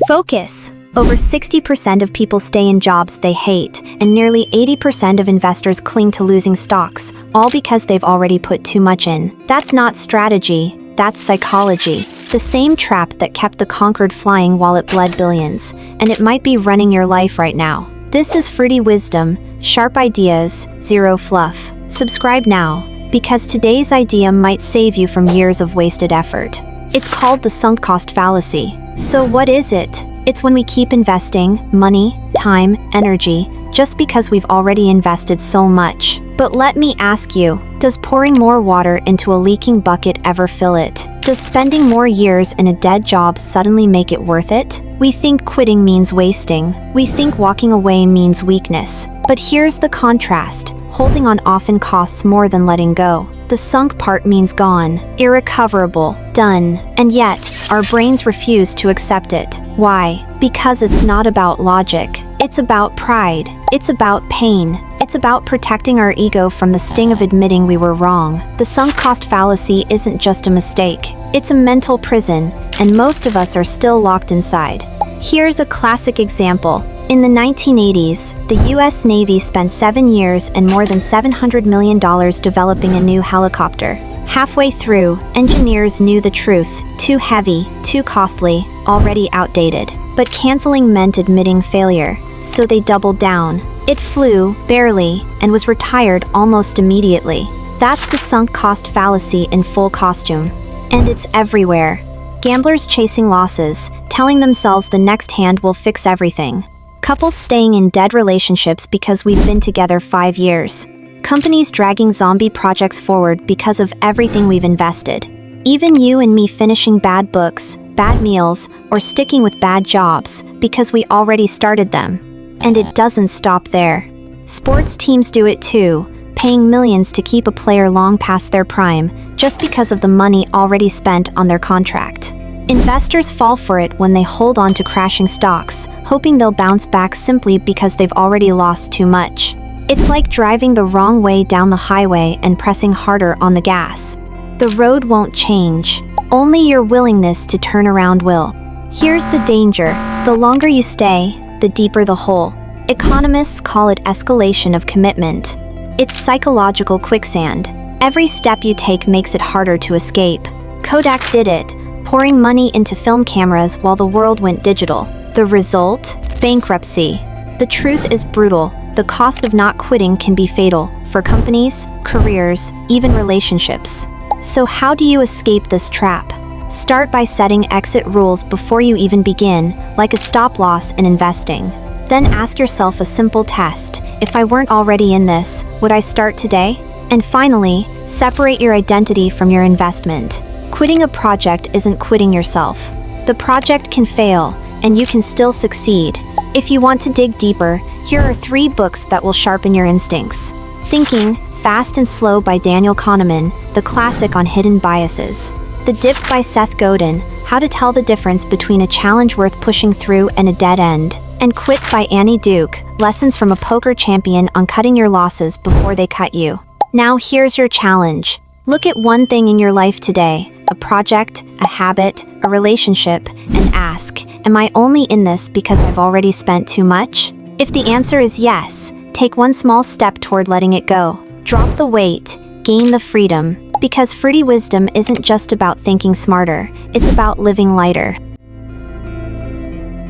Focus. Over 60% of people stay in jobs they hate, and nearly 80% of investors cling to losing stocks, all because they've already put too much in. That's not strategy, that's psychology. The same trap that kept the conquered flying while it bled billions, and it might be running your life right now. This is Fruity Wisdom, sharp ideas, zero fluff. Subscribe now, because today's idea might save you from years of wasted effort. It's called the sunk cost fallacy. So what is it? It's when we keep investing money, time, energy, just because we've already invested so much. But let me ask you, does pouring more water into a leaking bucket ever fill it? Does spending more years in a dead job suddenly make it worth it? We think quitting means wasting. We think walking away means weakness. But here's the contrast. Holding on often costs more than letting go. The sunk part means gone, irrecoverable, done. And yet, our brains refuse to accept it. Why? Because it's not about logic. It's about pride. It's about pain. It's about protecting our ego from the sting of admitting we were wrong. The sunk cost fallacy isn't just a mistake. It's a mental prison, and most of us are still locked inside. Here's a classic example. In the 1980s, the US Navy spent 7 years and more than $700 million developing a new helicopter. Halfway through, engineers knew the truth. Too heavy, too costly, already outdated. But canceling meant admitting failure, so they doubled down. It flew, barely, and was retired almost immediately. That's the sunk cost fallacy in full costume. And it's everywhere. Gamblers chasing losses, telling themselves the next hand will fix everything. Couples staying in dead relationships because we've been together 5 years. Companies dragging zombie projects forward because of everything we've invested. Even you and me finishing bad books, bad meals, or sticking with bad jobs because we already started them. And it doesn't stop there. Sports teams do it too, paying millions to keep a player long past their prime just because of the money already spent on their contract. Investors fall for it when they hold on to crashing stocks, hoping they'll bounce back simply because they've already lost too much. It's like driving the wrong way down the highway and pressing harder on the gas. The road won't change. Only your willingness to turn around will. Here's the danger. The longer you stay, the deeper the hole. Economists call it escalation of commitment. It's psychological quicksand. Every step you take makes it harder to escape. Kodak did it, pouring money into film cameras while the world went digital. The result? Bankruptcy. The truth is brutal. The cost of not quitting can be fatal for companies, careers, even relationships. So how do you escape this trap? Start by setting exit rules before you even begin, like a stop loss in investing. Then ask yourself a simple test. If I weren't already in this, would I start today? And finally, separate your identity from your investment. Quitting a project isn't quitting yourself. The project can fail, and you can still succeed. If you want to dig deeper, here are 3 books that will sharpen your instincts. Thinking, Fast and Slow by Daniel Kahneman, the classic on hidden biases. The Dip by Seth Godin, How to Tell the Difference Between a Challenge Worth Pushing Through and a Dead End. And Quit by Annie Duke, Lessons from a Poker Champion on Cutting Your Losses Before They Cut You. Now here's your challenge. Look at one thing in your life today, a project, a habit, a relationship, and ask, am I only in this because I've already spent too much? If the answer is yes, take one small step toward letting it go. Drop the weight, gain the freedom, because Fruity Wisdom isn't just about thinking smarter, it's about living lighter.